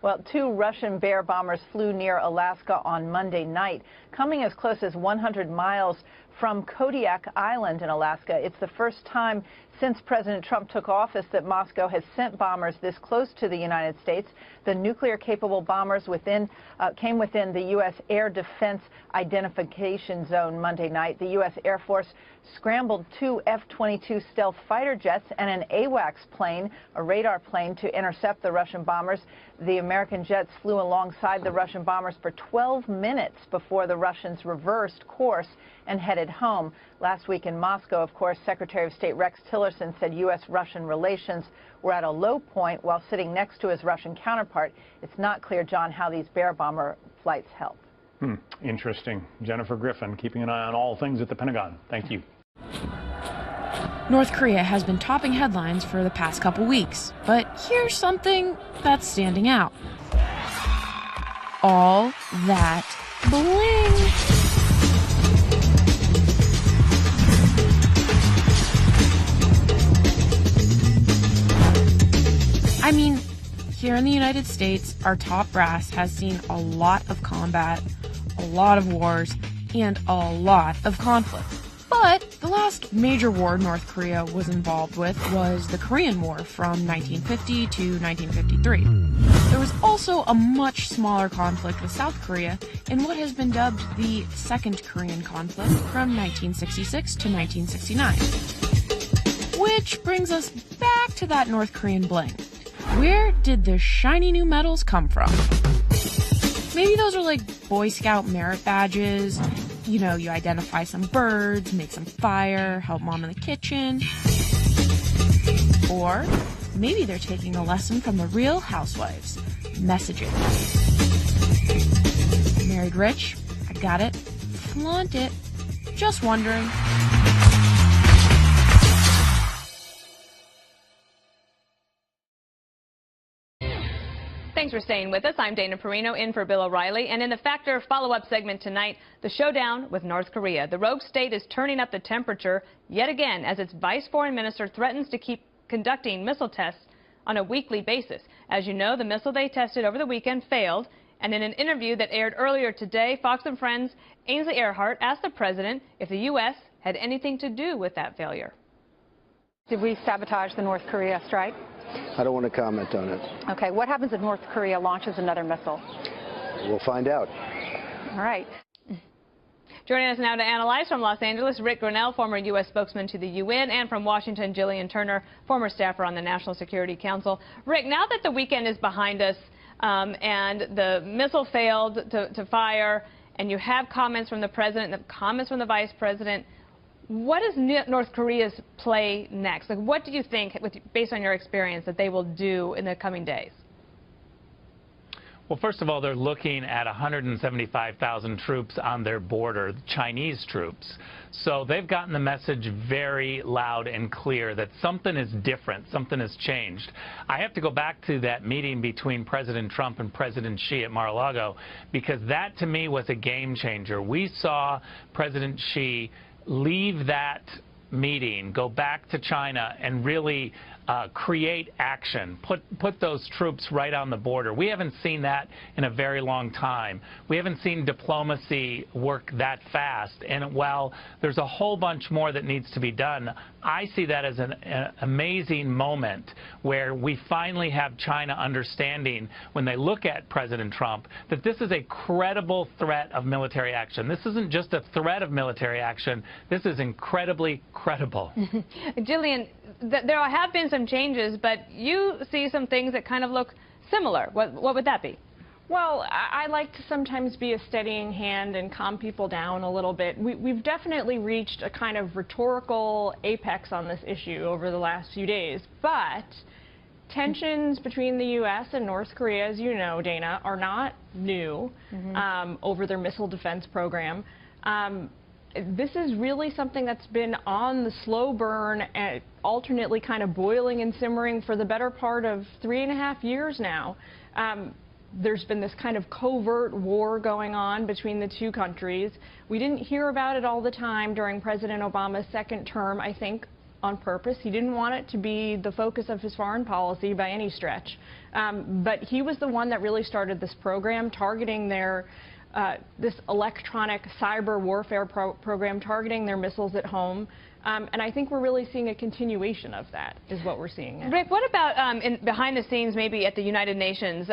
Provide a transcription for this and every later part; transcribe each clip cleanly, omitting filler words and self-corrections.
Well, 2 Russian Bear bombers flew near Alaska on Monday night, coming as close as 100 miles from Kodiak Island in Alaska. It's the first time since President Trump took office that Moscow has sent bombers this close to the United States. The nuclear-capable bombers came within the U.S. Air Defense Identification Zone Monday night. The U.S. Air Force scrambled 2 F-22 stealth fighter jets and an AWACS plane, a radar plane, to intercept the Russian bombers. The American jets flew alongside the Russian bombers for 12 minutes before the Russians reversed course and headed home. Last week in Moscow, of course, Secretary of State Rex Tillerson said U.S.-Russian relations were at a low point while sitting next to his Russian counterpart. It's not clear, John, how these Bear bomber flights help. Interesting. Jennifer Griffin, keeping an eye on all things at the Pentagon. Thank you. North Korea has been topping headlines for the past couple weeks, but here's something that's standing out. All that bling. I mean, here in the United States, our top brass has seen a lot of combat, a lot of wars, and a lot of conflict. But the last major war North Korea was involved with was the Korean War from 1950 to 1953. There was also a much smaller conflict with South Korea in what has been dubbed the Second Korean Conflict from 1966 to 1969. Which brings us back to that North Korean bling. Where did the shiny new medals come from? Maybe those are like Boy Scout merit badges. You know, you identify some birds, make some fire, help mom in the kitchen. Or maybe they're taking a lesson from the Real Housewives. Messaging. Married rich? I got it. Flaunt it. Just wondering. Thanks for staying with us. I'm Dana Perino in for Bill O'Reilly. And in the Factor follow-up segment tonight, the showdown with North Korea. The rogue state is turning up the temperature yet again as its vice foreign minister threatens to keep conducting missile tests on a weekly basis. As you know, the missile they tested over the weekend failed. And in an interview that aired earlier today, Fox & Friends' Ainsley Earhardt asked the president if the U.S. had anything to do with that failure. Did we sabotage the North Korea strike? I don't want to comment on it. Okay, what happens if North Korea launches another missile? We'll find out. All right. Joining us now to analyze from Los Angeles, Rick Grenell, former U.S. spokesman to the UN, and from Washington, Jillian Turner, former staffer on the National Security Council. Rick, now that the weekend is behind us and the missile failed to fire, and you have comments from the president and comments from the vice president, what is North Korea's play next? Like, what do you think, based on your experience, that they will do in the coming days? Well, first of all, they're looking at 175,000 troops on their border, Chinese troops. So they've gotten the message very loud and clear that something is different, something has changed. I have to go back to that meeting between President Trump and President Xi at Mar-a-Lago, because that, to me, was a game changer. We saw President Xi leave that meeting, go back to China, and really create action, put those troops right on the border. We haven't seen that in a very long time. We haven't seen diplomacy work that fast. And while there's a whole bunch more that needs to be done, I see that as an amazing moment where we finally have China understanding, when they look at President Trump, that this is a credible threat of military action. This isn't just a threat of military action. This is incredibly credible. Jillian, there have been some changes, but you see some things that kind of look similar. What would that be? Well, I like to sometimes be a steadying hand and calm people down a little bit. We've definitely reached a kind of rhetorical apex on this issue over the last few days, but tensions between the U.S. and North Korea, as you know, Dana, are not new over their missile defense program. This is really something that's been on the slow burn, and alternately kind of boiling and simmering for the better part of 3.5 years now. There's been this kind of covert war going on between the two countries. We didn't hear about it all the time during President Obama's second term, I think on purpose. He didn't want it to be the focus of his foreign policy by any stretch. But he was the one that really started this program, targeting this electronic cyber warfare program, targeting their missiles at home. And I think we're really seeing a continuation of that, is what we're seeing now. Rick, what about behind the scenes, maybe at the United Nations?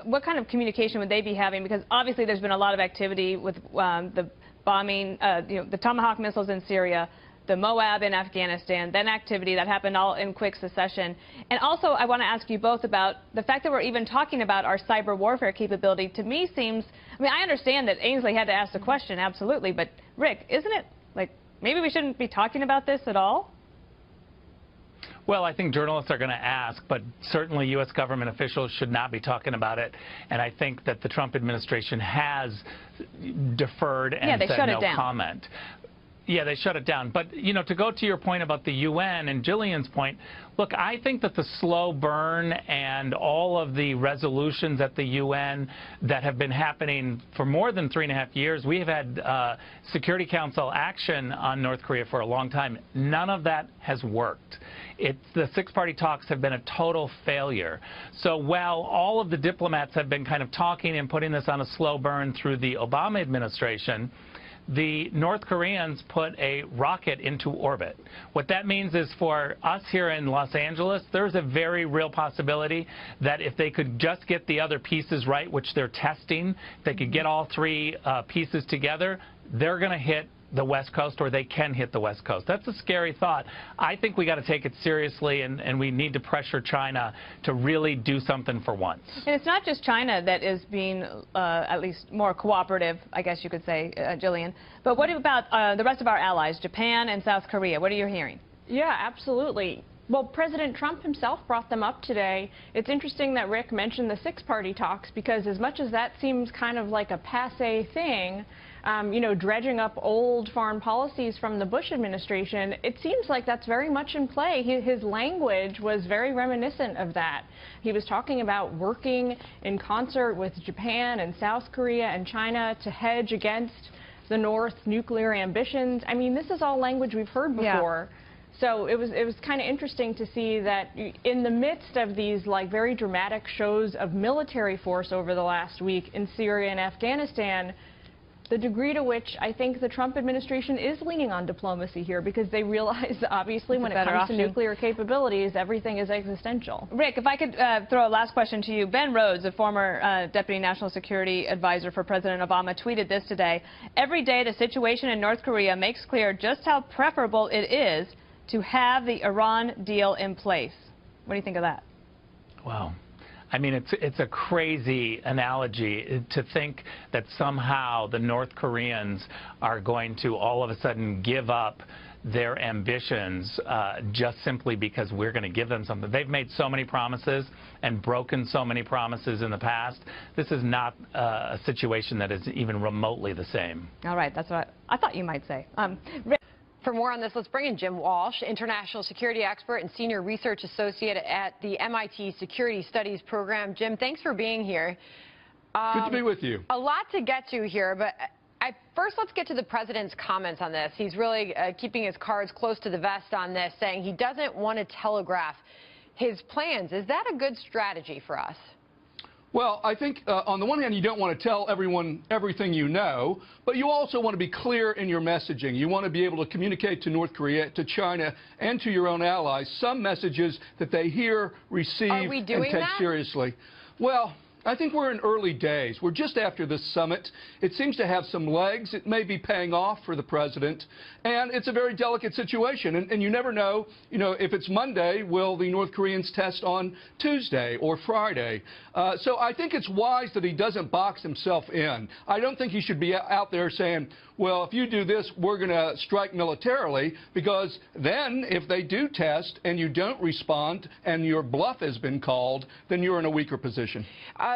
What kind of communication would they be having? Because obviously there's been a lot of activity with the bombing, the Tomahawk missiles in Syria, the Moab in Afghanistan, then activity that happened all in quick succession. And also, I want to ask you both about the fact that we're even talking about our cyber warfare capability. To me seems, I mean, I understand that Ainsley had to ask the question, absolutely, but Rick, isn't it like maybe we shouldn't be talking about this at all? Well, I think journalists are going to ask, but certainly U.S. government officials should not be talking about it. And I think that the Trump administration has deferred and said no comment. Yeah, they shut it down. But, you know, to go to your point about the UN and Jillian's point, look, I think that the slow burn and all of the resolutions at the UN that have been happening for more than 3.5 years, we have had Security Council action on North Korea for a long time. None of that has worked. The six-party talks have been a total failure. So while all of the diplomats have been kind of talking and putting this on a slow burn through the Obama administration, the North Koreans put a rocket into orbit. What that means is for us here in Los Angeles, there's a very real possibility that if they could just get the other pieces right, which they're testing, they could get all three pieces together, they're going to hit the West Coast, or they can hit the West Coast. That's a scary thought. I think we got to take it seriously, and we need to pressure China to really do something for once. And it's not just China that is being at least more cooperative, I guess you could say, Jillian. But what about the rest of our allies, Japan and South Korea? What are you hearing? Yeah, absolutely. Well, President Trump himself brought them up today. It's interesting that Rick mentioned the six-party talks, because as much as that seems kind of like a passé thing, you know, dredging up old foreign policies from the Bush administration, it seems like that's very much in play. His language was very reminiscent of that. He was talking about working in concert with Japan and South Korea and China to hedge against the North's nuclear ambitions. I mean, this is all language we've heard before. Yeah. So it was kind of interesting to see that in the midst of these like very dramatic shows of military force over the last week in Syria and Afghanistan, the degree to which I think the Trump administration is leaning on diplomacy here, because they realize, obviously, when it comes to nuclear capabilities, everything is existential. Rick, if I could throw a last question to you. Ben Rhodes, a former Deputy National Security Advisor for President Obama, tweeted this today: "Every day the situation in North Korea makes clear just how preferable it is to have the Iran deal in place." What do you think of that? Wow. I mean, it's a crazy analogy to think that somehow the North Koreans are going to all of a sudden give up their ambitions just simply because we're going to give them something. They've made so many promises and broken so many promises in the past. This is not a situation that is even remotely the same. All right, that's what I thought you might say. For more on this, let's bring in Jim Walsh, international security expert and senior research associate at the MIT Security Studies Program. Jim, thanks for being here. Good to be with you. A lot to get to here, but first let's get to the president's comments on this. He's really keeping his cards close to the vest on this, saying he doesn't want to telegraph his plans. Is that a good strategy for us? Well, I think on the one hand, you don't want to tell everyone everything you know, but you also want to be clear in your messaging. You want to be able to communicate to North Korea, to China, and to your own allies some messages that they hear, receive, and take seriously. Well, I think we're in early days. We're just after this summit. It seems to have some legs. It may be paying off for the president. And it's a very delicate situation. And you never know, if it's Monday, will the North Koreans test on Tuesday or Friday? So I think it's wise that he doesn't box himself in. I don't think he should be out there saying, well, if you do this, we're going to strike militarily, because then if they do test and you don't respond and your bluff has been called, then you're in a weaker position.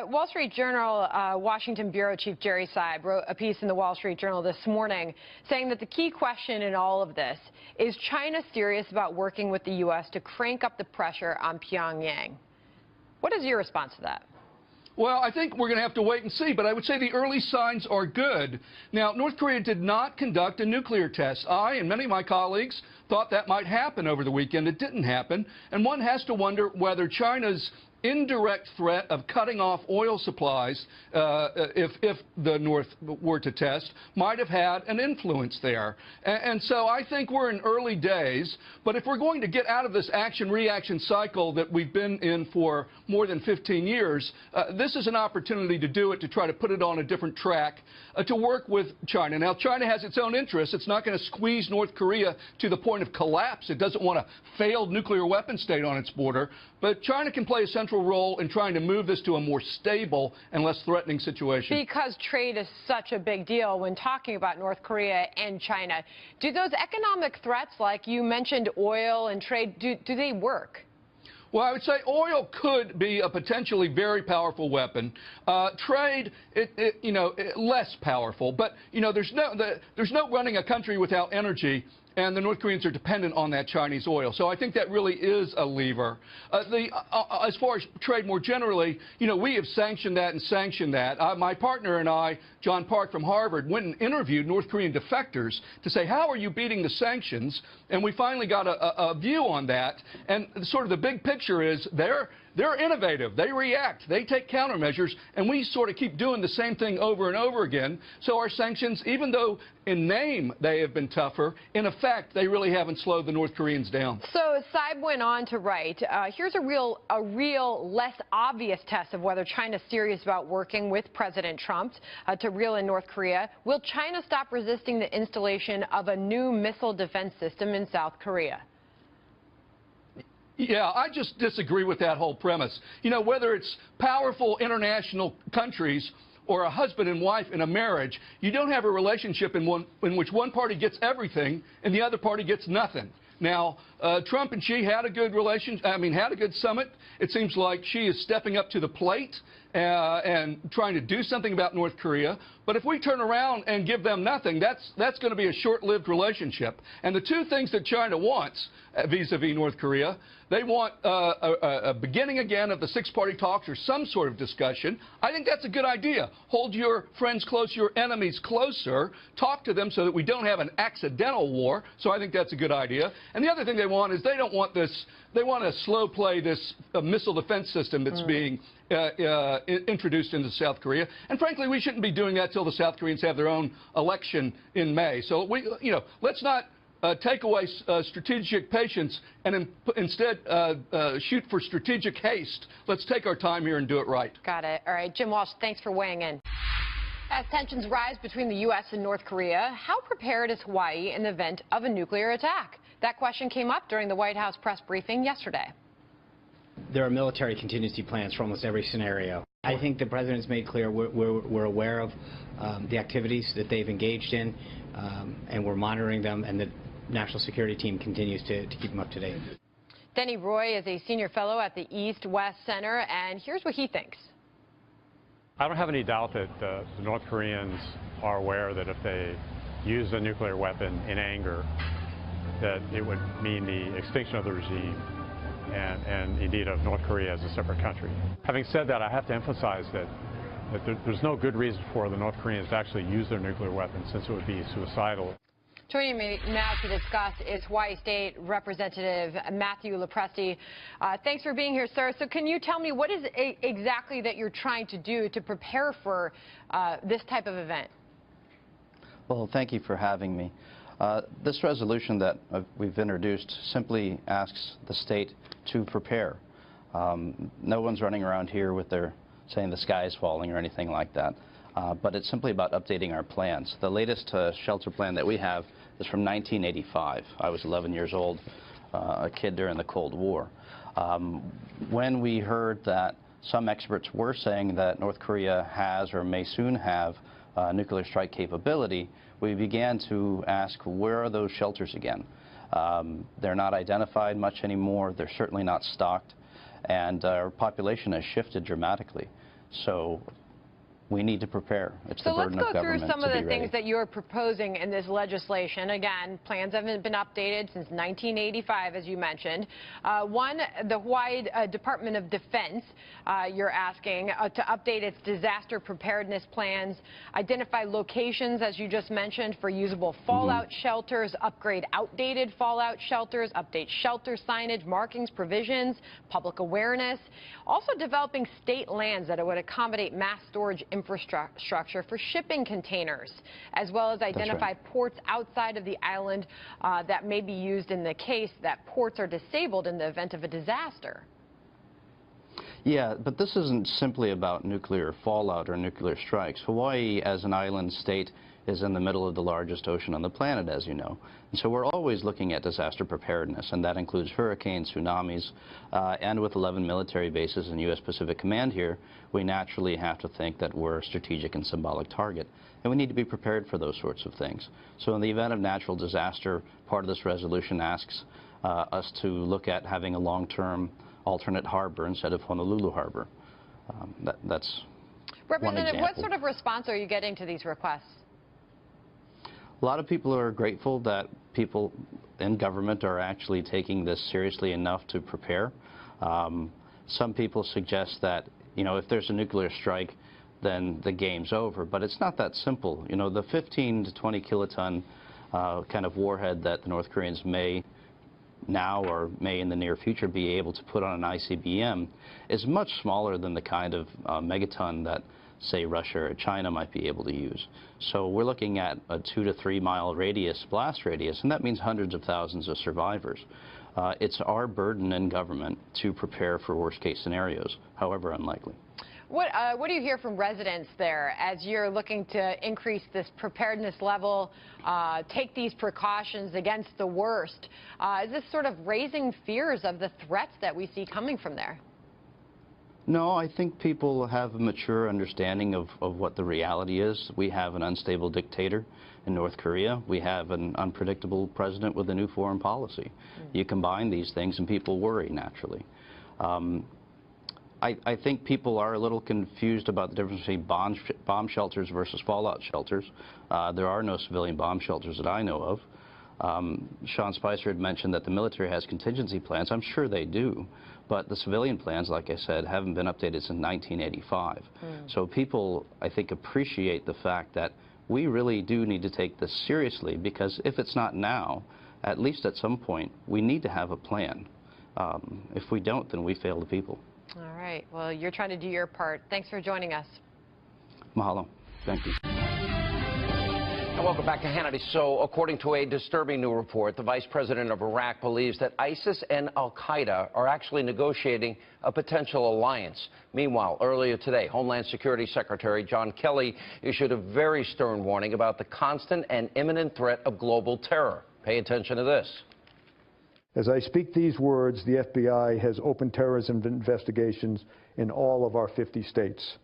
Wall Street Journal Washington Bureau Chief Jerry Seib wrote a piece in the Wall Street Journal this morning saying that the key question in all of this is China serious about working with the U.S. to crank up the pressure on Pyongyang. What is your response to that? Well, I think we're going to have to wait and see, but I would say the early signs are good. Now, North Korea did not conduct a nuclear test. I and many of my colleagues thought that might happen over the weekend. It didn't happen, and one has to wonder whether China's indirect threat of cutting off oil supplies if the North were to test might have had an influence there. And so I think we're in early days, but if we're going to get out of this action-reaction cycle that we've been in for more than 15 years, this is an opportunity to do it, to try to put it on a different track, to work with China. Now, China has its own interests. It's not going to squeeze North Korea to the point of collapse. It doesn't want a failed nuclear weapon state on its border, but China can play a central role in trying to move this to a more stable and less threatening situation. Because trade is such a big deal when talking about North Korea and China, do those economic threats, like you mentioned oil and trade, do they work? Well, I would say oil could be a potentially very powerful weapon. Trade, less powerful. But, there's no running a country without energy, and the North Koreans are dependent on that Chinese oil. So I think that really is a lever. As far as trade more generally, we have sanctioned that and sanctioned that. My partner and I, John Park from Harvard, went and interviewed North Korean defectors to say, how are you beating the sanctions? And we finally got a view on that. And sort of the big picture is they're innovative. They react. They take countermeasures, and we sort of keep doing the same thing over and over again. So our sanctions, even though in name they have been tougher, in effect, they really haven't slowed the North Koreans down. So Saib went on to write, here's a real less obvious test of whether China's serious about working with President Trump to reel in North Korea. Will China stop resisting the installation of a new missile defense system in South Korea? Yeah, I just disagree with that whole premise. Whether it's powerful international countries or a husband and wife in a marriage, you don't have a relationship in which one party gets everything and the other party gets nothing. Now, Trump and Xi had a good had a good summit. It seems like Xi is stepping up to the plate and trying to do something about North Korea. But if we turn around and give them nothing, that's going to be a short-lived relationship. And the two things that China wants vis-a-vis North Korea, they want a beginning again of the six-party talks or some sort of discussion. I think that's a good idea. Hold your friends close, your enemies closer. Talk to them so that we don't have an accidental war. So I think that's a good idea. And the other thing they want is they don't want this. They want to slow play this missile defense system that's being introduced into South Korea. And frankly, we shouldn't be doing that till the South Koreans have their own election in May. So let's not take away strategic patience and instead shoot for strategic haste. Let's take our time here and do it right. Got it. All right, Jim Walsh, thanks for weighing in. As tensions rise between the U.S. and North Korea, how prepared is Hawaii in the event of a nuclear attack? That question came up during the White House press briefing yesterday. There are military contingency plans for almost every scenario. I think the president's made clear we're aware of the activities that they've engaged in, and we're monitoring them, and the National Security Team continues to keep them up to date. Denny Roy is a senior fellow at the East-West Center, and here's what he thinks. I don't have any doubt that the North Koreans are aware that if they use a nuclear weapon in anger, that it would mean the extinction of the regime and indeed of North Korea as a separate country. Having said that, I have to emphasize that there's no good reason for the North Koreans to actually use their nuclear weapons, since it would be suicidal. Joining me now to discuss is Hawaii State Representative Matthew Lopresti. Thanks for being here, sir. So can you tell me what is exactly that you're trying to do to prepare for this type of event? Well, thank you for having me. This resolution that we've introduced simply asks the state to prepare. No one's running around here with their saying the sky is falling or anything like that. But it's simply about updating our plans. The latest shelter plan that we have is from 1985. I was 11 years old, a kid during the Cold War. When we heard that some experts were saying that North Korea has or may soon have nuclear strike capability, we began to ask, where are those shelters again? They're not identified much anymore. They're certainly not stocked. And our population has shifted dramatically. So we need to prepare. It's so the burden of government let's go through some of the things ready. that you're proposing in this legislation. Again, plans haven't been updated since 1985, as you mentioned. One, the Hawaii Department of Defense, you're asking to update its disaster preparedness plans, identify locations, as you just mentioned, for usable fallout shelters, upgrade outdated fallout shelters, update shelter signage, markings, provisions, public awareness. Also developing state lands that would accommodate mass storage infrastructure for shipping containers, as well as identify ports outside of the island that may be used in the case that ports are disabled in the event of a disaster. Yeah, but this isn't simply about nuclear fallout or nuclear strikes. Hawaii, as an island state, is in the middle of the largest ocean on the planet, as you know. And so we're always looking at disaster preparedness, and that includes hurricanes, tsunamis, and with 11 military bases and U.S. Pacific Command here, we naturally have to think that we're a strategic and symbolic target. And we need to be prepared for those sorts of things. So in the event of natural disaster, part of this resolution asks us to look at having a long-term alternate harbor instead of Honolulu Harbor. That's Representative, what sort of response are you getting to these requests? A lot of people are grateful that people in government are actually taking this seriously enough to prepare. Some people suggest that, you know, if there's a nuclear strike, then the game's over. But it's not that simple. You know, the 15 to 20 kiloton kind of warhead that the North Koreans may now or may in the near future be able to put on an ICBM is much smaller than the kind of megaton that, say, Russia or China might be able to use. So we're looking at a 2 to 3 mile radius, blast radius, and that means hundreds of thousands of survivors. It's our burden in government to prepare for worst case scenarios, however unlikely. What do you hear from residents there as you're looking to increase this preparedness level, take these precautions against the worst? Is this sort of raising fears of the threats that we see coming from there? No, I think people have a mature understanding of what the reality is. We have an unstable dictator in North Korea. We have an unpredictable president with a new foreign policy. You combine these things and people worry naturally. I think people are a little confused about the difference between bomb shelters versus fallout shelters. There are no civilian bomb shelters that I know of. Sean Spicer had mentioned that the military has contingency plans. I'm sure they do. But the civilian plans, like I said, haven't been updated since 1985. So people, I think, appreciate the fact that we really do need to take this seriously, because if it's not now, at least at some point, we need to have a plan. If we don't, then we fail the people. All right. Well, you're trying to do your part. Thanks for joining us. Mahalo. Thank you. And welcome back to Hannity. So, according to a disturbing new report, the vice president of Iraq believes that ISIS and al-Qaeda are actually negotiating a potential alliance. Meanwhile, earlier today, Homeland Security Secretary John Kelly issued a very stern warning about the constant and imminent threat of global terror. Pay attention to this. As I speak these words, the FBI has opened terrorism investigations in all of our 50 states.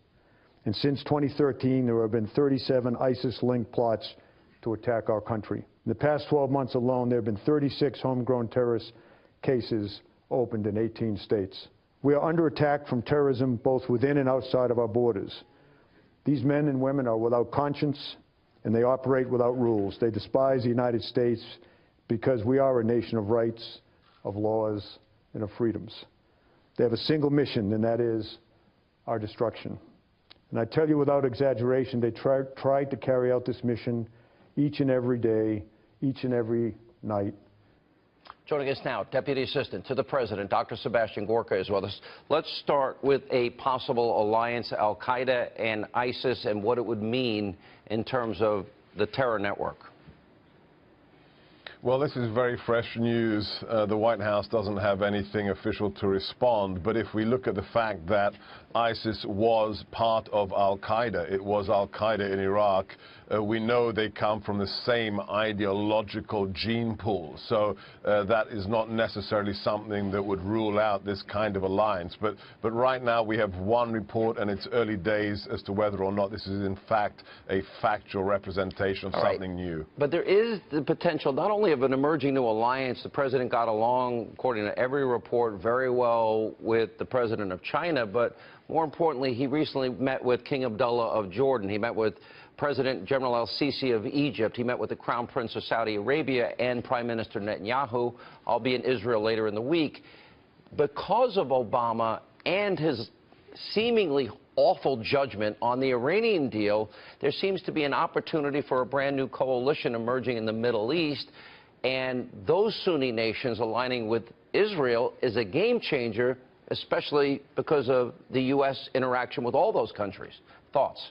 And since 2013, there have been 37 ISIS-linked plots to attack our country. In the past 12 months alone, there have been 36 homegrown terrorist cases opened in 18 states. We are under attack from terrorism both within and outside of our borders. These men and women are without conscience, and they operate without rules. They despise the United States because we are a nation of rights, of laws, and of freedoms. They have a single mission, and that is our destruction. And I tell you without exaggeration, they tried to carry out this mission each and every day, each and every night. Joining us now, Deputy Assistant to the President, Dr. Sebastian Gorka, is with us. Let's start with a possible alliance, al-Qaeda and ISIS, and what it would mean in terms of the terror network. Well, this is very fresh news. The White House doesn't have anything official to respond, but if we look at the fact that ISIS was part of al-Qaeda, it was al-Qaeda in Iraq, we know they come from the same ideological gene pool. So that is not necessarily something that would rule out this kind of alliance. But right now we have one report, and it's early days as to whether or not this is in fact a factual representation of something new. But there is the potential not only of an emerging new alliance. The president got along, according to every report, very well with the president of China, but More importantly, he recently met with King Abdullah of Jordan. He met with President General al-Sisi of Egypt. He met with the Crown Prince of Saudi Arabia and Prime Minister Netanyahu. I'll be in Israel later in the week. Because of Obama and his seemingly awful judgment on the Iranian deal, there seems to be an opportunity for a brand new coalition emerging in the Middle East. And those Sunni nations aligning with Israel is a game changer, especially because of the U.S. interaction with all those countries. Thoughts?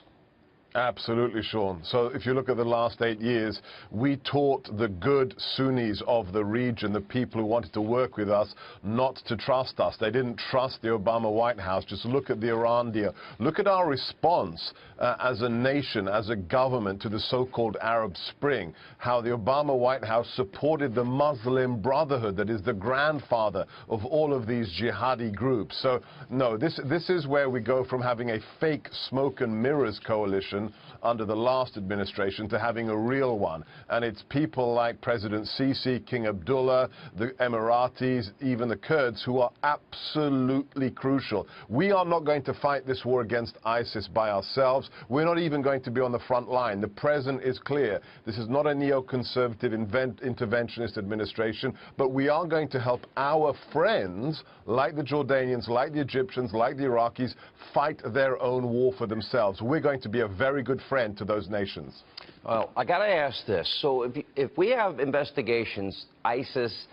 Absolutely, Sean. So if you look at the last 8 years, we taught the good Sunnis of the region, the people who wanted to work with us, not to trust us. They didn't trust the Obama White House. Just look at the Iran deal. Look at our response as a nation, as a government, to the so-called Arab Spring, how the Obama White House supported the Muslim Brotherhood, that is the grandfather of all of these jihadi groups. So, no, this is where we go from having a fake smoke and mirrors coalition under the last administration to having a real one. And it's people like President Sisi, King Abdullah, the Emiratis, even the Kurds, who are absolutely crucial. We are not going to fight this war against ISIS by ourselves. We're not even going to be on the front line. The president is clear. This is not a neoconservative interventionist administration, but we are going to help our friends, like the Jordanians, like the Egyptians, like the Iraqis, fight their own war for themselves. We're going to be a very good friend to those nations. Well, I got to ask this. So if we have investigations, ISIS,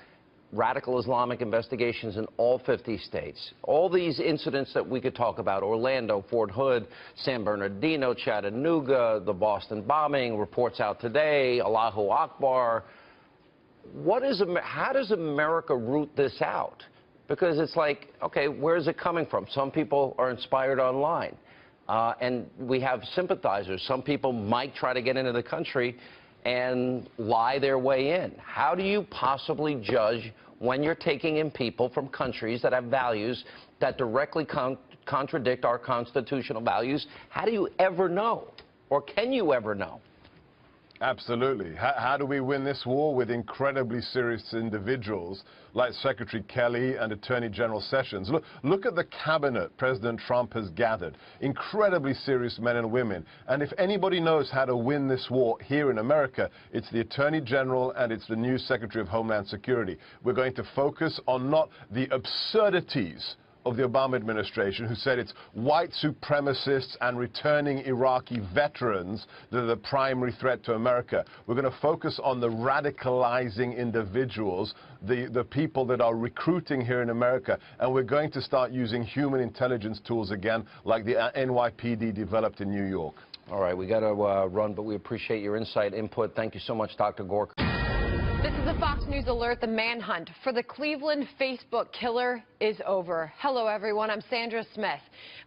radical Islamic investigations in all 50 states, all these incidents that we could talk about, Orlando, Fort Hood, San Bernardino, Chattanooga, the Boston bombing, reports out today, Allahu Akbar, how does America root this out? Because it's like, okay, where is it coming from? Some people are inspired online. And we have sympathizers. Some people might try to get into the country and lie their way in. How do you possibly judge when you're taking in people from countries that have values that directly contradict our constitutional values? How do you ever know? Or can you ever know? Absolutely. How do we win this war? With incredibly serious individuals like Secretary Kelly and Attorney General Sessions. Look at the cabinet President Trump has gathered. Incredibly serious men and women. And if anybody knows how to win this war here in America, it's the Attorney General and it's the new Secretary of Homeland Security. We're going to focus on not the absurdities of the Obama administration, who said it's white supremacists and returning Iraqi veterans that are the primary threat to America. We're going to focus on the radicalizing individuals, the people that are recruiting here in America, and we're going to start using human intelligence tools again, like the NYPD developed in New York. All right, we got to run, but we appreciate your insight, input. Thank you so much, Dr. Gorka. This is a Fox News alert. The manhunt for the Cleveland Facebook killer is over. Hello, everyone. I'm Sandra Smith.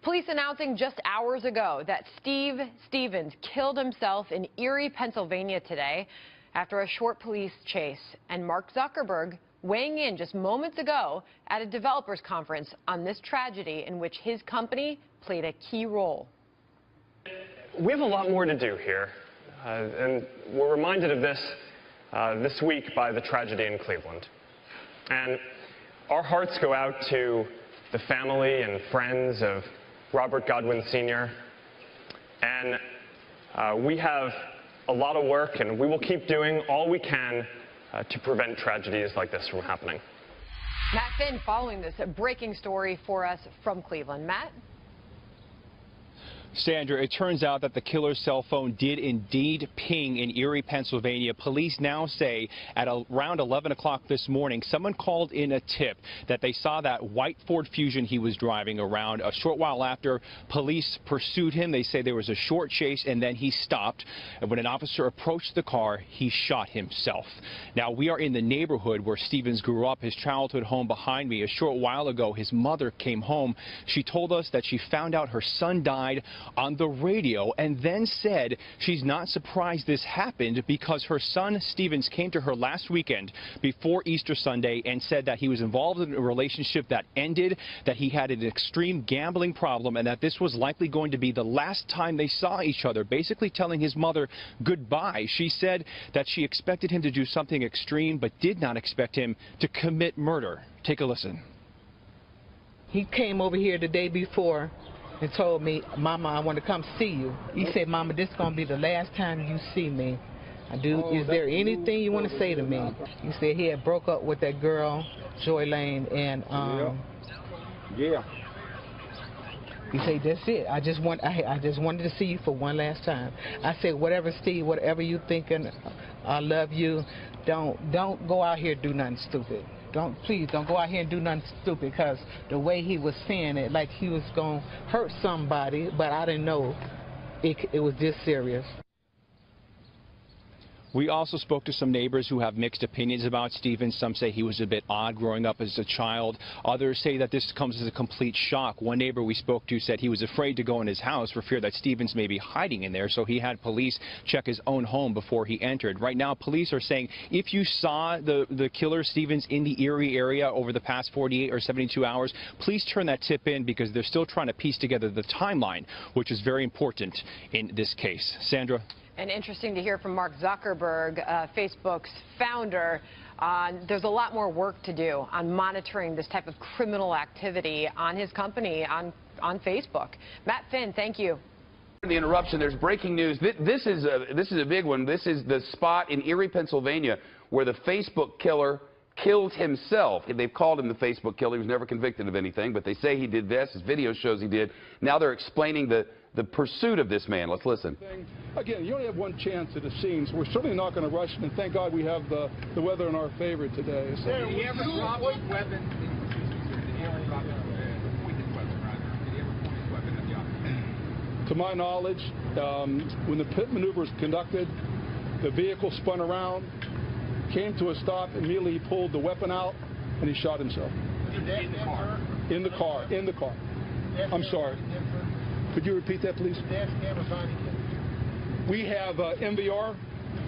Police announcing just hours ago that Steve Stevens killed himself in Erie, Pennsylvania today after a short police chase. And Mark Zuckerberg weighing in just moments ago at a developers conference on this tragedy in which his company played a key role. We have a lot more to do here, and we're reminded of this this week by the tragedy in Cleveland. And our hearts go out to the family and friends of Robert Godwin Sr. And we have a lot of work, and we will keep doing all we can to prevent tragedies like this from happening. Matt Finn following this, a breaking story for us from Cleveland. Matt? Sandra, it turns out that the killer's cell phone did indeed ping in Erie, Pennsylvania. Police now say at around 11 o'clock this morning, someone called in a tip that they saw that white Ford Fusion he was driving around. A short while after, police pursued him. They say there was a short chase and then he stopped. And when an officer approached the car, he shot himself. Now, we are in the neighborhood where Stevens grew up, his childhood home behind me. A short while ago, his mother came home. She told us that she found out her son died on the radio and then said she's not surprised this happened because her son Stevens came to her last weekend before Easter Sunday and said that he was involved in a relationship that ended, that he had an extreme gambling problem, and that this was likely going to be the last time they saw each other, basically telling his mother goodbye. She said that she expected him to do something extreme but did not expect him to commit murder. Take a listen. He came over here the day before and told me, Mama, I want to come see you. He said, Mama, this is going to be the last time you see me. Is there anything you want to say to me? You said he had broke up with that girl, Joy Lane, and yeah. He said, that's it. I just wanted to see you for one last time. I said, whatever, Steve, whatever you thinking, I love you. Don't go out here and do nothing stupid. Please don't go out here and do nothing stupid, because the way he was saying it, like he was going to hurt somebody, but I didn't know it was this serious. We also spoke to some neighbors who have mixed opinions about Stevens. Some say he was a bit odd growing up as a child. Others say that this comes as a complete shock. One neighbor we spoke to said he was afraid to go in his house for fear that Stevens may be hiding in there, so he had police check his own home before he entered. Right now, police are saying if you saw the killer Stevens in the Erie area over the past 48 or 72 hours, please turn that tip in, because they're still trying to piece together the timeline, which is very important in this case. Sandra? And interesting to hear from Mark Zuckerberg, Facebook's founder. There's a lot more work to do on monitoring this type of criminal activity on his company, on Facebook. Matt Finn, thank you. The interruption. There's breaking news. This is a big one. This is the spot in Erie, Pennsylvania, where the Facebook killer killed himself. They've called him the Facebook killer. He was never convicted of anything, but they say he did this. His video shows he did. Now they're explaining the pursuit of this man. Let's listen. Again, you only have one chance at the scene, so we're certainly not going to rush, and thank God we have the weather in our favor today. So. Did he ever drop his weapon? To my knowledge, when the pit maneuver was conducted, the vehicle spun around, came to a stop, immediately he pulled the weapon out, and he shot himself. In the car? In the car. I'm sorry. Could you repeat that, please? We have MVR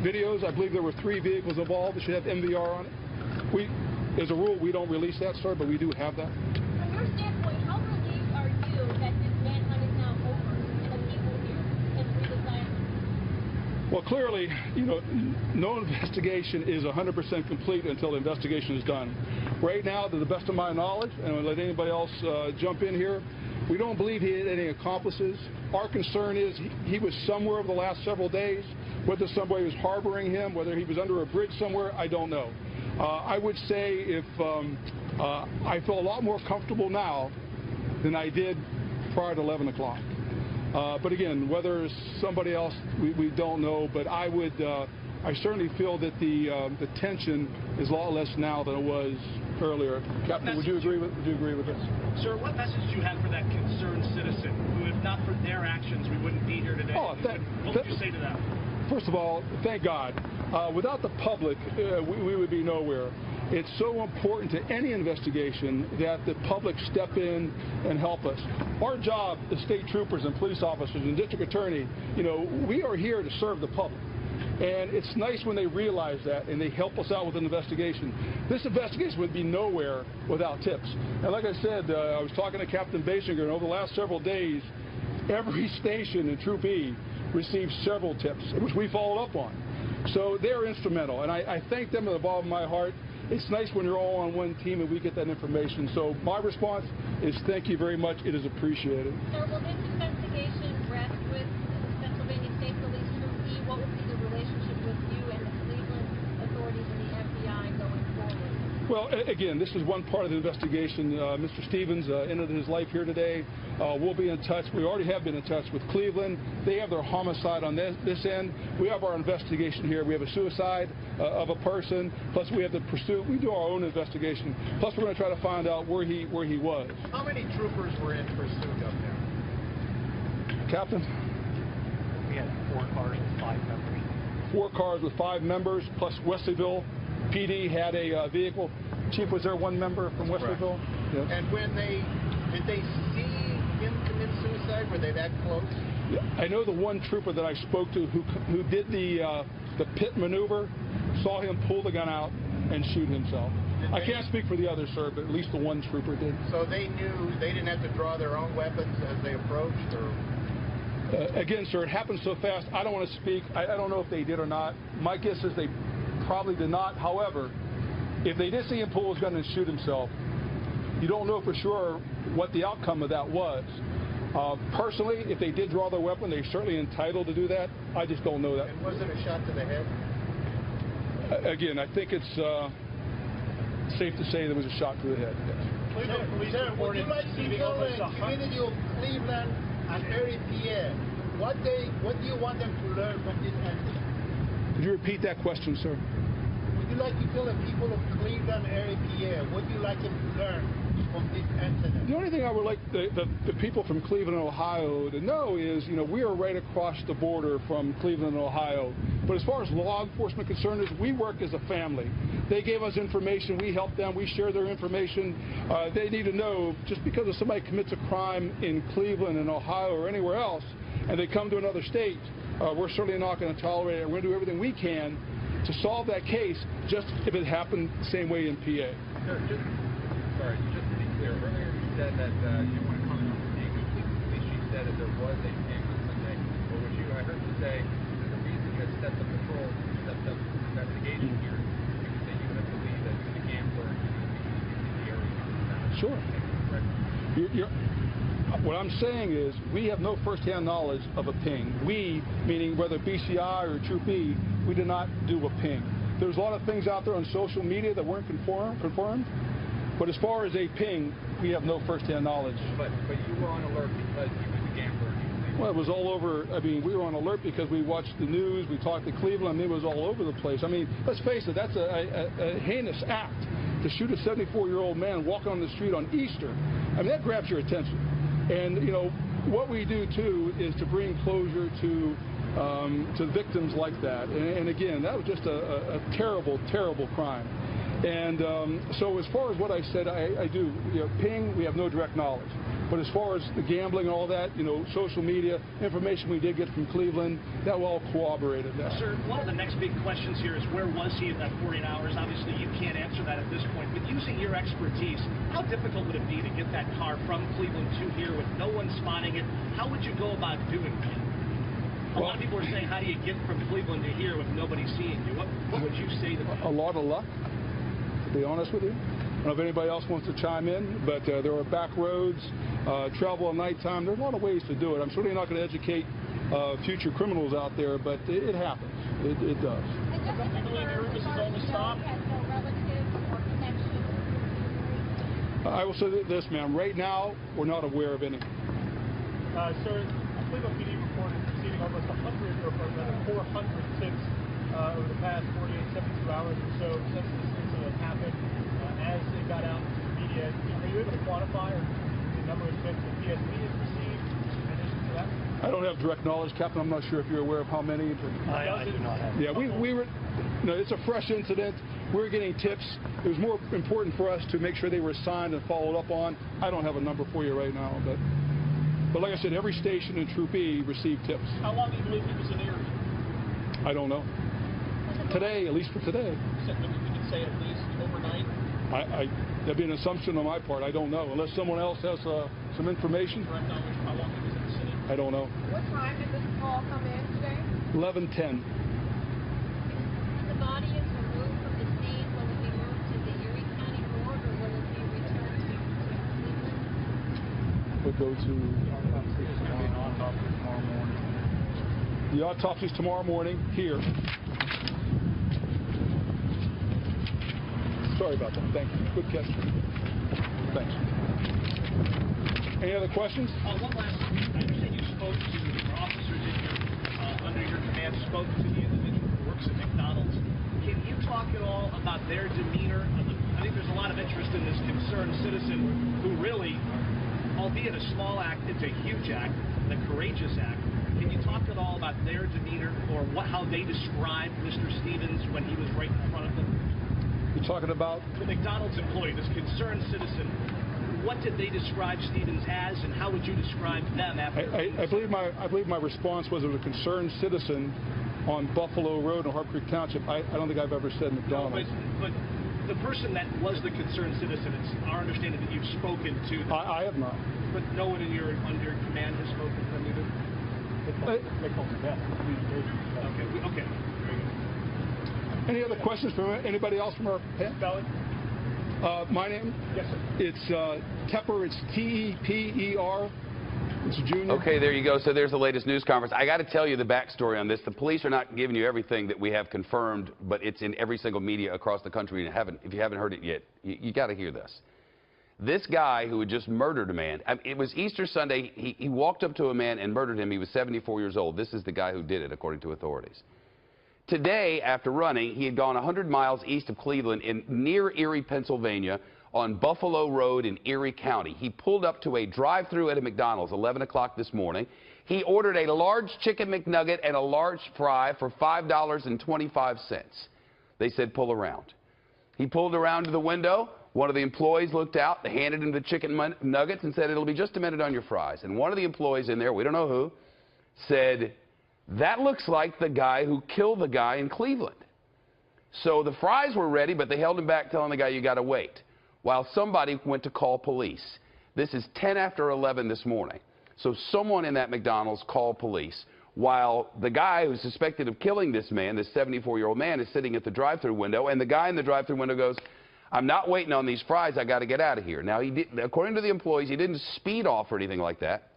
videos. I believe there were 3 vehicles involved that should have MVR on it. As a rule, we don't release that, sir, but we do have that. From your standpoint, how relieved are you that this manhunt is now over and the people here can breathe a sigh of relief? Well, clearly, no investigation is 100% complete until the investigation is done. Right now, to the best of my knowledge, and I'll let anybody else jump in here, we don't believe he had any accomplices. Our concern is he was somewhere over the last several days. Whether somebody was harboring him, whether he was under a bridge somewhere, I don't know. I would say if I feel a lot more comfortable now than I did prior to 11 o'clock. But again, whether it's somebody else, we don't know. But I certainly feel that the tension is a lot less now than it was earlier. Captain, would you agree with this? Sir, what message do you have for that concerned citizen who, if not for their actions, we wouldn't be here today? What would you say to them? First of all, thank God. Without the public, we would be nowhere. It's so important to any investigation that the public step in and help us. Our job as state troopers and police officers and district attorney, we are here to serve the public. And it's nice when they realize that and they help us out with an investigation. This investigation would be nowhere without tips. And like I said, I was talking to Captain Basinger, and over the last several days, every station in Troop E received several tips, which we followed up on. So they're instrumental, and I thank them with the bottom of my heart. It's nice when you're all on one team and we get that information. So my response is thank you very much. It is appreciated. Sir, will this investigation rest with Pennsylvania State Police Troop E? What will be the relationship with you and the Cleveland authorities and the FBI going forward? Well, again, this is one part of the investigation. Mr. Stevens ended his life here today. We'll be in touch. We already have been in touch with Cleveland. They have their homicide on this end. We have our investigation here. We have a suicide of a person. Plus, we have the pursuit. We do our own investigation. Plus, we're going to try to find out where he was. How many troopers were in pursuit up there? Captain? We had 4 cars with 5 members. 4 cars with 5 members, plus Wesleyville PD had a vehicle. Chief, was there one member from Wesleyville? Yes. And did they see him commit suicide? Were they that close? Yeah, I know the one trooper that I spoke to who did the pit maneuver saw him pull the gun out and shoot himself. I can't speak for the others, sir, but at least the one trooper did. So they knew they didn't have to draw their own weapons as they approached, or? Again, sir, it happened so fast. I don't want to speak. I don't know if they did or not. My guess is they probably did not. However, if they did see him pull his gun and shoot himself, you don't know for sure what the outcome of that was. Personally, if they did draw their weapon, they're certainly entitled to do that. I just don't know that. And was it a shot to the head? Again, I think it's safe to say there was a shot to the head. Yes. Cleveland police Sir, would reported you like to receiving tell almost the 100. community of Cleveland and Erie, PA, what do you want them to learn from this incident? Could you repeat that question, sir? Would you like to tell the people of Cleveland, Erie, PA, what do you like them to learn from this incident? The only thing I would like the people from Cleveland, Ohio to know is, we are right across the border from Cleveland, Ohio. But as far as law enforcement concerned, we work as a family. They gave us information, we help them, we share their information. They need to know, just because somebody commits a crime in Cleveland and Ohio or anywhere else, and they come to another state, we're certainly not going to tolerate it. We're going to do everything we can to solve that case, just if it happened the same way in PA. Sir, just to be clear, earlier you said that you didn't want to comment on the ping. At least you said that there was a ping on Sunday. But I heard you say that the reason you had stepped up patrol, stepped up investigation here, because that you have believed that the gambler in the area. Sure. What I'm saying is we have no first-hand knowledge of a ping. We, meaning whether BCI or Troop E, we did not do a ping. There's a lot of things out there on social media that weren't confirmed, but as far as a ping, we have no first-hand knowledge. But you were on alert because you were the gambler. Well, it was all over. I mean, we were on alert because we watched the news, we talked to Cleveland, it was all over the place. I mean, let's face it, that's a heinous act to shoot a 74-year-old man walking on the street on Easter. I mean, that grabs your attention. And, what we do, too, is to bring closure to victims like that. And again, that was just a terrible, terrible crime. And so as far as what I said, I do. Ping, we have no direct knowledge. But as far as the gambling and all that, social media, information we did get from Cleveland, that all corroborated that. Sir, one of the next big questions here is where was he in that 48 hours? Obviously, you can't answer that at this point. But using your expertise, how difficult would it be to get that car from Cleveland to here with no one spotting it? How would you go about doing that? A lot of people are saying, how do you get from Cleveland to here with nobody seeing you? What would you say to them? A lot of luck, to be honest with you. I don't know if anybody else wants to chime in, but there are back roads, travel at nighttime. There's a lot of ways to do it. I'm certainly not going to educate future criminals out there, but it happens. It does. I will say this, ma'am. Right now, we're not aware of any. Sir, Cleveland PD reported receiving almost 100 or 400 tips over the past 48, 72 hours or so since this incident happened. As it got out to the media, are you able to quantify the number of tips that PSP has received in addition to that? I don't have direct knowledge, Captain. I'm not sure if you're aware of how many. I do not have. Yeah, we were. It's a fresh incident. We're getting tips. It was more important for us to make sure they were signed and followed up on. I don't have a number for you right now, but like I said, every station in Troop E received tips. How long do you believe he was in Erie? I don't know. Today, at least for today. We could say at least overnight. That'd be an assumption on my part. I don't know. Unless someone else has some information. Direct knowledge of how long he was in the city? I don't know. What time did this call come in today? 11:10. The body is removed from the scene. Will it be moved to the Erie County Morgue or will it be returned to Cleveland? Would go to the autopsies tomorrow morning here. Sorry about that. Thank you. Good catch. Thanks. Any other questions? One last. I understand you spoke to your officers under your command, spoke to the individual who works at McDonald's. Can you talk at all about their demeanor? I think there's a lot of interest in this concerned citizen who really, albeit a small act, it's a huge act, the courageous act. Can you talk at all about their demeanor or how they described Mr. Stevens when he was right in front of them? You're talking about? The McDonald's employee, this concerned citizen. What did they describe Stevens as, and how would you describe them after? I believe my response was it was a concerned citizen on Buffalo Road in Harp Creek Township. I don't think I've ever said McDonald's. No, but the person that was the concerned citizen, it's our understanding that you've spoken to them. I have not. But no one in your under command has spoken to them either? They called it that. Okay. Any other questions from anybody else from our panel? My name? Yes, sir. It's Tepper. It's Tepper. Mr. Jr.? Okay, there you go. So there's the latest news conference. I got to tell you the backstory on this. The police are not giving you everything that we have confirmed, but it's in every single media across the country. And if you haven't heard it yet, you got to hear this. This guy who had just murdered a man, it was Easter Sunday. He walked up to a man and murdered him. He was 74 years old. This is the guy who did it, according to authorities. Today, after running, he had gone 100 miles east of Cleveland near Erie, Pennsylvania, on Buffalo Road in Erie County. He pulled up to a drive-thru at a McDonald's 11 o'clock this morning. He ordered a large chicken McNugget and a large fry for $5.25. They said, pull around. He pulled around to the window. One of the employees looked out. They handed him the chicken nuggets and said, it'll be just a minute on your fries. And one of the employees in there, we don't know who, said, that looks like the guy who killed the guy in Cleveland. So the fries were ready, but they held him back, telling the guy, you got to wait, while somebody went to call police. This is 10 after 11 this morning. So someone in that McDonald's called police, while the guy who's suspected of killing this man, this 74-year-old man, is sitting at the drive-thru window, and the guy in the drive-thru window goes, I'm not waiting on these fries, I got to get out of here. Now, according to the employees, he didn't speed off or anything like that.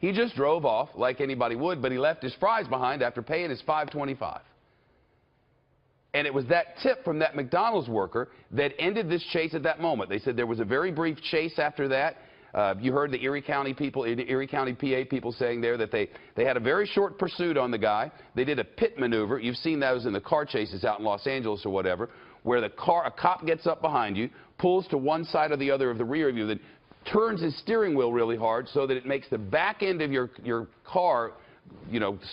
He just drove off like anybody would, but he left his fries behind after paying his $5.25. And it was that tip from that McDonald's worker that ended this chase at that moment. They said there was a very brief chase after that. You heard the Erie County people, Erie County PA people saying there that they had a very short pursuit on the guy. They did a pit maneuver. You've seen those in the car chases out in Los Angeles or whatever, where a cop gets up behind you, pulls to one side or the other of the rear of you, then turns his steering wheel really hard so that it makes the back end of your car,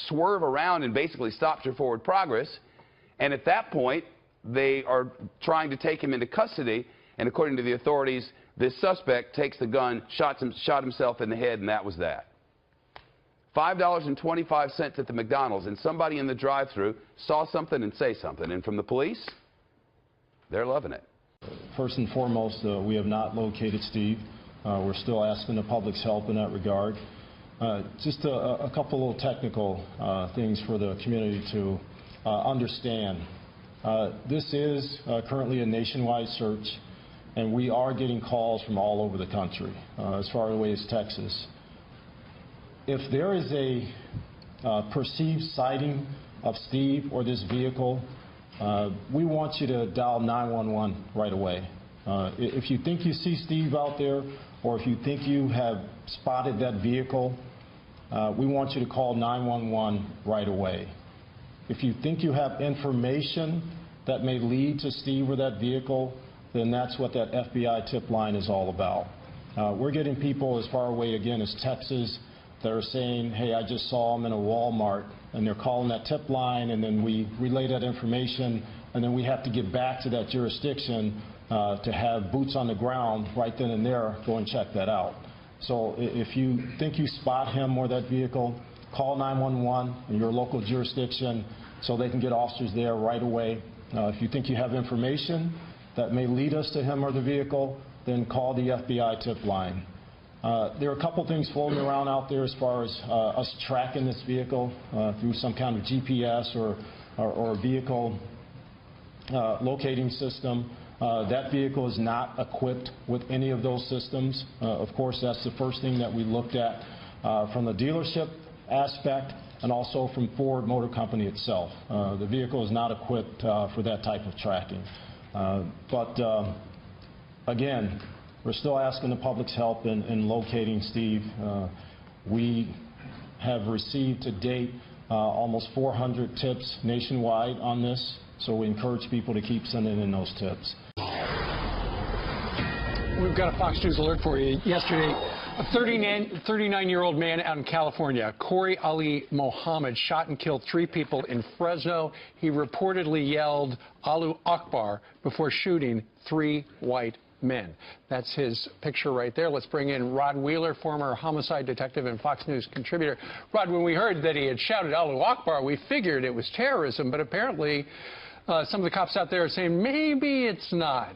swerve around and basically stops your forward progress. And at that point, they are trying to take him into custody. And according to the authorities, this suspect takes the gun, shot himself in the head, and that was that. $5.25 at the McDonald's, and somebody in the drive-thru saw something and say something. And from the police, they're loving it. First and foremost, we have not located Steve. We're still asking the public's help in that regard. Just a couple little technical things for the community to understand. This is currently a nationwide search, and we are getting calls from all over the country, as far away as Texas. If there is a perceived sighting of Steve or this vehicle, we want you to dial 911 right away. If you think you see Steve out there, or if you think you have spotted that vehicle, we want you to call 911 right away. If you think you have information that may lead to Steve or that vehicle, then that's what that FBI tip line is all about. We're getting people as far away, again, as Texas that are saying, hey, I just saw him in a Walmart, and they're calling that tip line, and then we relay that information, and then we have to get back to that jurisdiction to have boots on the ground right then and there, go and check that out. So if you think you spot him or that vehicle, call 911 in your local jurisdiction so they can get officers there right away. If you think you have information that may lead us to him or the vehicle, then call the FBI tip line. There are a couple things floating around out there as far as us tracking this vehicle through some kind of GPS or vehicle locating system. That vehicle is not equipped with any of those systems. Of course, that's the first thing that we looked at from the dealership aspect and also from Ford Motor Company itself. The vehicle is not equipped for that type of tracking. Again, we're still asking the public's help in locating Steve. We have received to date almost 400 tips nationwide on this, so we encourage people to keep sending in those tips. We've got a Fox News alert for you. Yesterday, a 39-year-old man out in California, Corey Ali Mohammed, shot and killed 3 people in Fresno. He reportedly yelled Allahu Akbar before shooting 3 white men. That's his picture right there. Let's bring in Rod Wheeler, former homicide detective and Fox News contributor. Rod, when we heard that he had shouted Allahu Akbar, we figured it was terrorism, but apparently some of the cops out there are saying maybe it's not.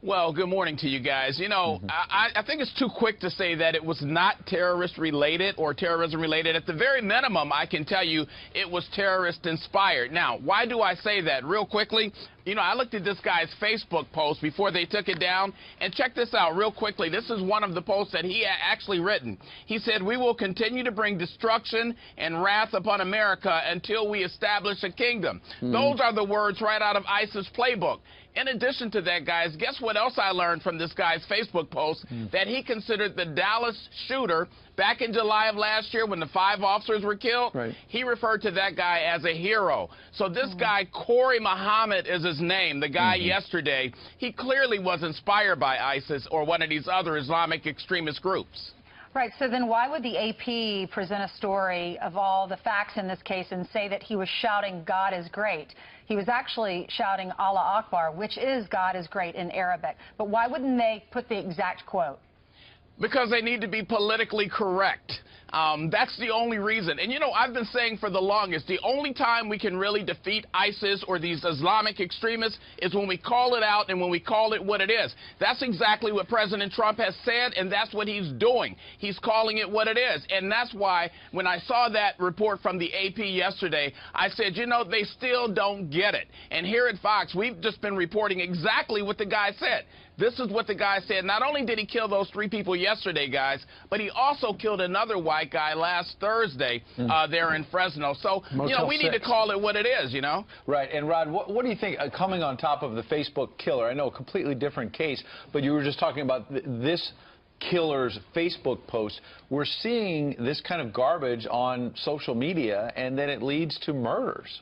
Well, good morning to you guys. You know, I think it's too quick to say that it was not terrorist-related or terrorism-related. At the very minimum, I can tell you it was terrorist-inspired. Now, why do I say that? Real quickly, You know, I looked at this guy's Facebook post before they took it down, and check this out real quickly. This is one of the posts that he actually written. He said, "We will continue to bring destruction and wrath upon America until we establish a kingdom." Those are the words right out of ISIS playbook. In addition to that, guys, guess what else I learned from this guy's Facebook post? That he considered the Dallas shooter back in July of last year when the 5 officers were killed. He referred to that guy as a hero. So this guy, Corey Muhammad is his name, the guy yesterday, he clearly was inspired by ISIS or one of these other Islamic extremist groups. Right, so then why would the AP present a story of all the facts in this case and say that he was shouting, "God is great"? He was actually shouting Allah Akbar, which is God is great in Arabic. But why wouldn't they put the exact quote? Because they need to be politically correct. That's the only reason. And, you know, I've been saying for the longest, the only time we can really defeat ISIS or these Islamic extremists is when we call it out and when we call it what it is. That's exactly what President Trump has said, and that's what he's doing. He's calling it what it is. And that's why when I saw that report from the AP yesterday, I said, you know, they still don't get it. And here at Fox, we've just been reporting exactly what the guy said. This is what the guy said. Not only did he kill those 3 people yesterday, guys, but he also killed another white guy last Thursday there in Fresno. So, you know, we need to call it what it is, you know? Right. And, Rod, what do you think, coming on top of the Facebook killer? I know a completely different case, but you were just talking about this killer's Facebook post. We're seeing this kind of garbage on social media, and then it leads to murders.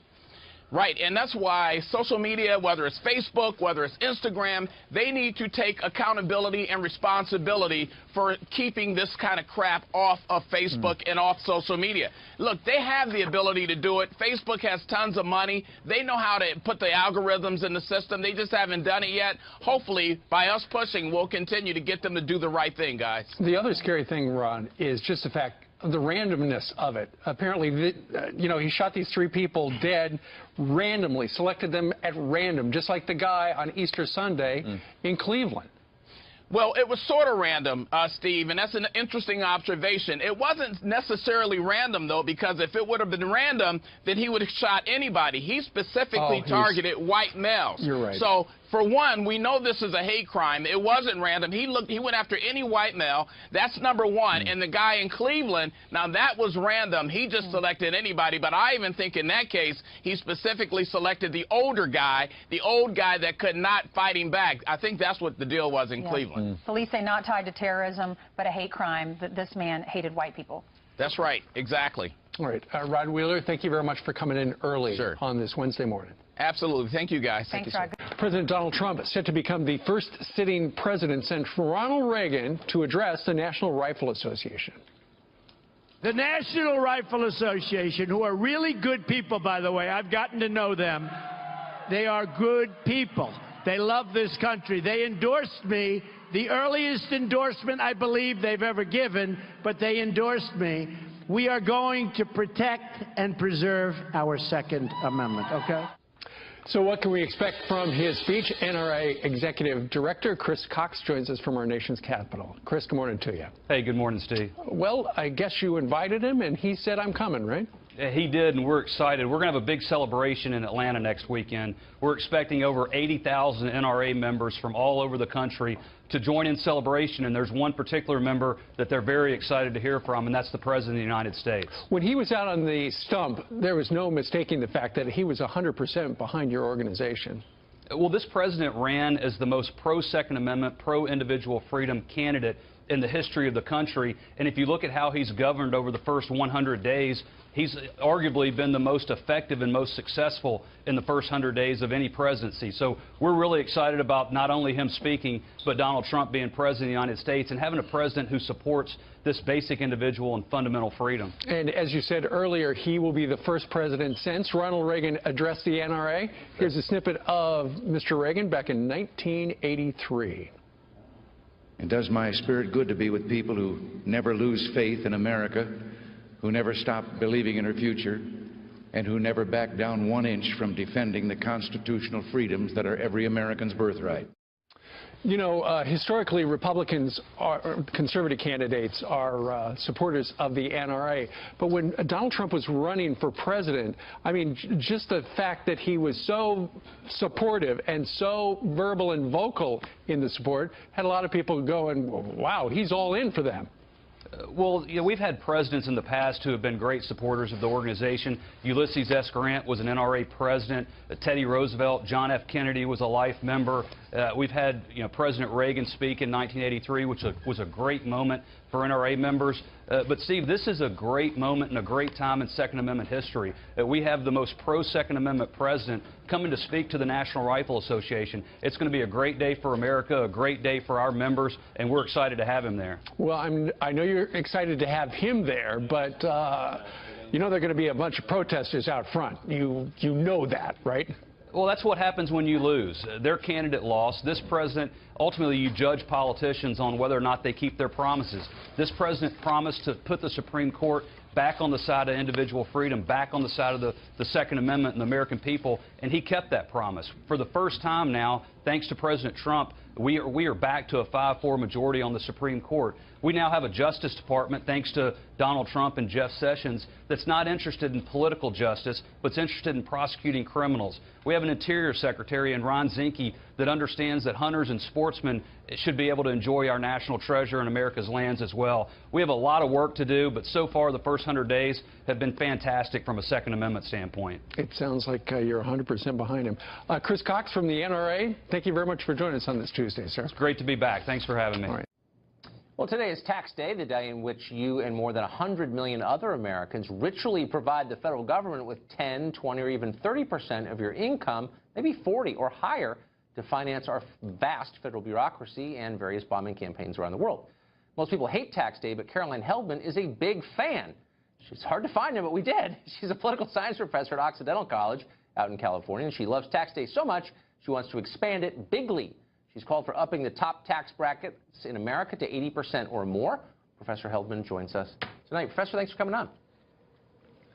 Right, and that's why social media, whether it's Facebook, whether it's Instagram, they need to take accountability and responsibility for keeping this kind of crap off of Facebook and off social media. Look, they have the ability to do it. Facebook has tons of money. They know how to put the algorithms in the system. They just haven't done it yet. Hopefully, by us pushing, we'll continue to get them to do the right thing, guys. The other scary thing, Ron, is just the fact of the randomness of it. Apparently, you know, he shot these 3 people dead randomly, selected them at random, just like the guy on Easter Sunday in Cleveland. Well, it was sort of random, Steve, and that's an interesting observation. It wasn't necessarily random, though, because if it would have been random, then he would have shot anybody. He specifically targeted white males. You're right. So, for one, we know this is a hate crime. It wasn't random. He went after any white male. That's number one. And the guy in Cleveland, now that was random. He just selected anybody. But I even think in that case, he specifically selected the older guy, the old guy that could not fight him back. I think that's what the deal was in Cleveland. Police say not tied to terrorism, but a hate crime, that this man hated white people. That's right. Exactly. All right. Rod Wheeler, thank you very much for coming in early on this Wednesday morning. Absolutely. Thank you, guys. Thanks, Rod. President Donald Trump is set to become the first sitting president since Ronald Reagan to address the National Rifle Association. The National Rifle Association, who are really good people, by the way, I've gotten to know them. They are good people. They love this country. They endorsed me, the earliest endorsement I believe they've ever given, but they endorsed me. We are going to protect and preserve our Second Amendment, okay? So what can we expect from his speech? NRA Executive Director Chris Cox joins us from our nation's capital. Chris, good morning to you. Hey, good morning, Steve. Well, I guess you invited him, and he said, I'm coming, right? He did, and we're excited. We're going to have a big celebration in Atlanta next weekend. We're expecting over 80,000 NRA members from all over the country to join in celebration, and there's one particular member that they're very excited to hear from, and that's the President of the United States. When he was out on the stump, there was no mistaking the fact that he was 100% behind your organization. Well, this president ran as the most pro-Second Amendment, pro-individual freedom candidate in the history of the country, and if you look at how he's governed over the first 100 days, he's arguably been the most effective and most successful in the first 100 days of any presidency. So we're really excited about not only him speaking, but Donald Trump being president of the United States and having a president who supports this basic individual and fundamental freedom. And as you said earlier, he will be the first president since Ronald Reagan addressed the NRA. Here's a snippet of Mr. Reagan back in 1983. It does my spirit good to be with people who never lose faith in America, who never stop believing in her future, and who never back down 1 inch from defending the constitutional freedoms that are every American's birthright. You know, historically, Republicans, conservative candidates, are supporters of the NRA. But when Donald Trump was running for president, I mean, just the fact that he was so supportive and so verbal and vocal in the support had a lot of people going, wow, he's all in for them. Well, you know, we've had presidents in the past who have been great supporters of the organization. Ulysses S. Grant was an NRA president. Teddy Roosevelt, John F. Kennedy was a life member. We've had, you know, President Reagan speak in 1983, which was a great moment for NRA members. But, Steve, this is a great moment and a great time in Second Amendment history. We have the most pro-Second Amendment president coming to speak to the National Rifle Association. It's going to be a great day for America, a great day for our members, and we're excited to have him there. Well, I know you're excited to have him there, but you know there are going to be a bunch of protesters out front. You know that, right? Well, that's what happens when you lose. Their candidate lost. This president, ultimately, you judge politicians on whether or not they keep their promises. This president promised to put the Supreme Court back on the side of individual freedom, back on the side of the Second Amendment and the American people, and he kept that promise. For the first time now, thanks to President Trump, we are back to a 5-4 majority on the Supreme Court. We now have a Justice Department, thanks to Donald Trump and Jeff Sessions, that's not interested in political justice, but is interested in prosecuting criminals. We have an Interior Secretary in Ron Zinke that understands that hunters and sportsmen should be able to enjoy our national treasure and America's lands as well. We have a lot of work to do, but so far the first 100 days have been fantastic from a Second Amendment standpoint. It sounds like you're 100% behind him. Chris Cox from the NRA, thank you very much for joining us on this Tuesday, sir. It's great to be back. Thanks for having me. All right. Well, today is tax day, the day in which you and more than 100 million other Americans ritually provide the federal government with 10, 20, or even 30% of your income, maybe 40 or higher, to finance our vast federal bureaucracy and various bombing campaigns around the world. Most people hate tax day, but Caroline Heldman is a big fan. It's hard to find her, but we did. She's a political science professor at Occidental College out in California, and she loves tax day so much she wants to expand it bigly. She's called for upping the top tax brackets in America to 80% or more. Professor Heldman joins us tonight. Professor, thanks for coming on.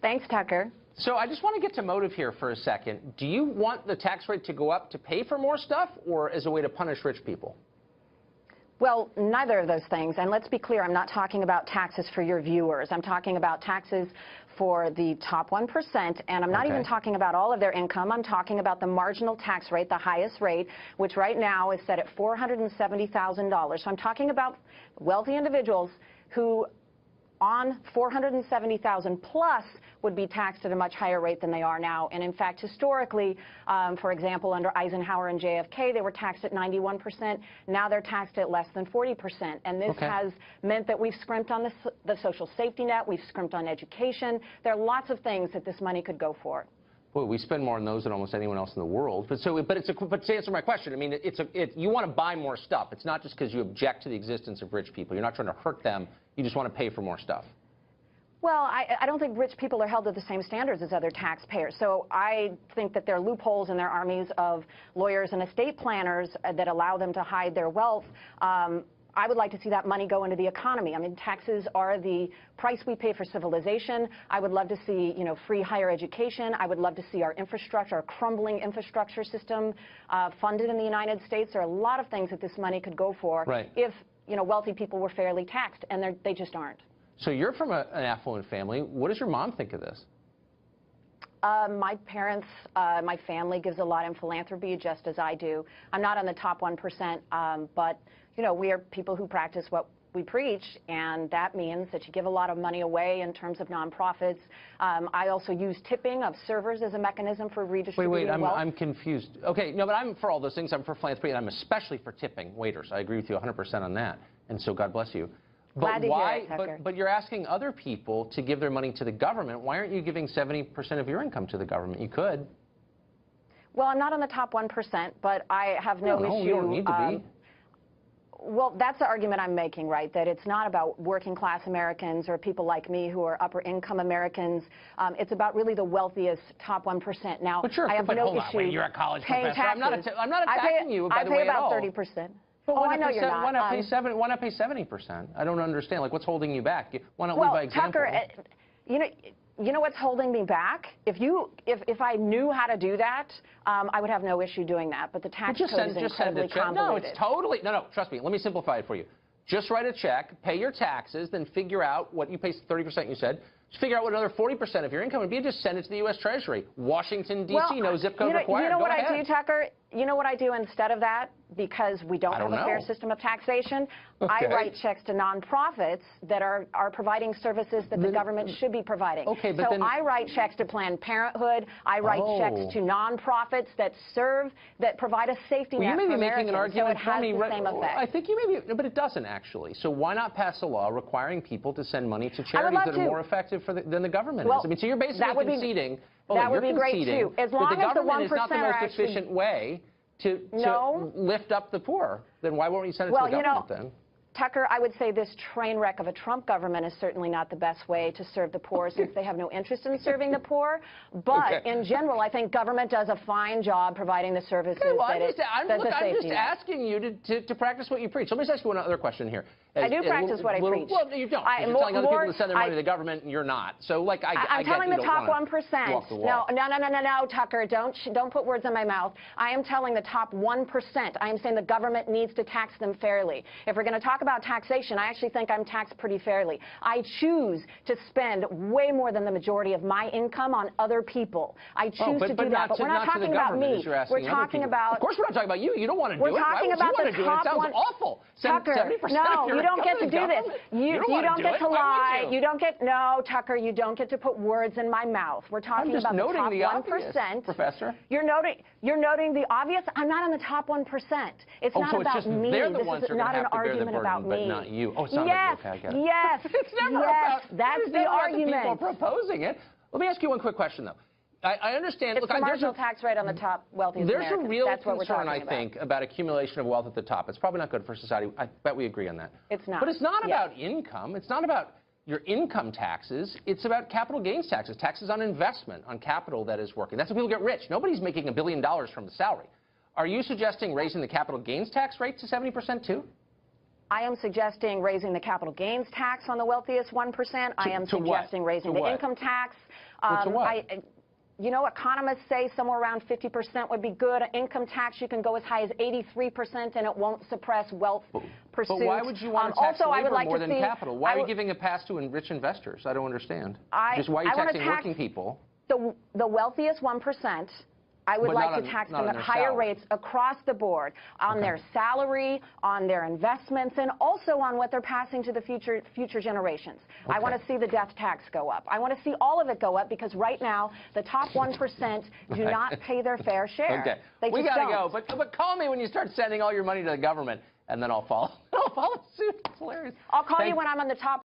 Thanks, Tucker. So I just want to get to motive here for a second. Do you want the tax rate to go up to pay for more stuff or as a way to punish rich people? Well, neither of those things. And let's be clear, I'm not talking about taxes for your viewers. I'm talking about taxes for the top 1%, and I'm not even talking about all of their income. I'm talking about the marginal tax rate, the highest rate, which right now is set at $470,000. So I'm talking about wealthy individuals who on $470,000 plus would be taxed at a much higher rate than they are now. And in fact, historically, for example, under Eisenhower and JFK, they were taxed at 91%. Now they're taxed at less than 40%. And this has meant that we've scrimped on the social safety net. We've scrimped on education. There are lots of things that this money could go for. Well, we spend more on those than almost anyone else in the world. But to answer my question, I mean, you want to buy more stuff. It's not just because you object to the existence of rich people. You're not trying to hurt them. You just want to pay for more stuff. Well, I don't think rich people are held to the same standards as other taxpayers. So I think that there are loopholes in their armies of lawyers and estate planners that allow them to hide their wealth. I would like to see that money go into the economy. I mean, taxes are the price we pay for civilization. I would love to see, you know, free higher education. I would love to see our infrastructure, our crumbling infrastructure system funded in the United States. There are a lot of things that this money could go for if, you know, wealthy people were fairly taxed, and they just aren't. So you're from an affluent family. What does your mom think of this? My parents, my family gives a lot in philanthropy, just as I do. I'm not on the top 1%, but, you know, we are people who practice what we preach, and that means that you give a lot of money away in terms of nonprofits. I also use tipping of servers as a mechanism for redistributing wealth. Wait, I'm confused. Okay, no, but I'm for all those things. I'm for philanthropy, and I'm especially for tipping waiters. I agree with you 100% on that, and so God bless you. Glad to hear it, Tucker. But you're asking other people to give their money to the government. Why aren't you giving 70% of your income to the government? You could. Well, I'm not on the top 1%, but I have no issue. You don't need to be. Well, that's the argument I'm making, right? That it's not about working class Americans or people like me who are upper income Americans. It's about really the wealthiest top 1%. Now, I have no issue. Wait, you're a college professor. Taxes. I'm not attacking you, by the way, at all. I pay about 30%. But I know you're not. Why not pay 70%? I don't understand. Like, what's holding you back? Why not lead by example? Tucker, you know, You know what's holding me back? If I knew how to do that, I would have no issue doing that. But the tax code is incredibly convoluted. No, it's totally no. Trust me. Let me simplify it for you. Just write a check, pay your taxes, then figure out what you pay. 30%, you said. Just figure out what another 40% of your income would be. Just send it to the U.S. Treasury. Washington, D.C. No zip code required. You know Go what ahead. I do, Tucker? You know what I do instead of that? Because we don't have a fair system of taxation, I write checks to nonprofits that are providing services that the government should be providing. Okay, but so I write checks to Planned Parenthood. I write checks to nonprofits that provide a safety net you may for be making Americans, an argument so it has the same effect. I think you may be, but it doesn't actually. So why not pass a law requiring people to send money to charities that are more effective than the government is? I mean, so you're basically conceding. That would be great too, as long as the 1% is not the most efficient way to lift up the poor. Then why won't you send it to the government then? Tucker, I would say this train wreck of a Trump government is certainly not the best way to serve the poor since they have no interest in serving the poor. But in general, I think government does a fine job providing the services I'm just asking you to practice what you preach. Let me just ask you one other question here. I do practice what I preach. Well, you don't. You're telling other people to send their money to the government, and you're not. So, like, I'm telling the top 1%. No, Tucker, don't put words in my mouth. I am telling the top 1%. I am saying the government needs to tax them fairly. If we're going to talk about taxation, I actually think I'm taxed pretty fairly. I choose to spend way more than the majority of my income on other people. I choose to do that, but we're not talking about me. We're talking about. Of course, we're not talking about you. You don't want to do it. We're talking about the top 1%. It sounds awful. Tucker, no, you don't get to do this. You don't get to lie. You don't get Tucker. You don't get to put words in my mouth. We're talking about the top 1%. Professor. You're noting the obvious. I'm not in the top 1%. It's not about me. This is not an argument about me. But not you. Oh, it's not yes, about you. Okay, I get it. yes, it's never yes. About, that's the argument. People proposing it. Let me ask you one quick question, though. I understand. It's the marginal tax rate on the top wealthiest There's Americans. a real That's what concern, we're talking I think, about accumulation of wealth at the top. It's probably not good for society. I bet we agree on that. It's not. But it's not about income. It's not about your income taxes. It's about capital gains taxes, taxes on investment, on capital that is working. That's how people get rich. Nobody's making $1 billion from a salary. Are you suggesting raising the capital gains tax rate to 70% too? I am suggesting raising the capital gains tax on the wealthiest 1%. I am suggesting raising the income tax. To what? You know, economists say somewhere around 50% would be good. Income tax, you can go as high as 83%, and it won't suppress wealth pursuit. But why would you want to tax labor more than capital? Why are you giving a pass to rich investors? I don't understand. Just why are you taxing working people? The wealthiest 1%. I would like to tax them at higher rates across the board on their salary, on their investments, and also on what they're passing to the future generations. I want to see the death tax go up. I want to see all of it go up because right now the top 1% do not pay their fair share. Okay, we got to go. But call me when you start sending all your money to the government, and then I'll follow. I'll follow suit. It's hilarious. I'll call you when I'm on the top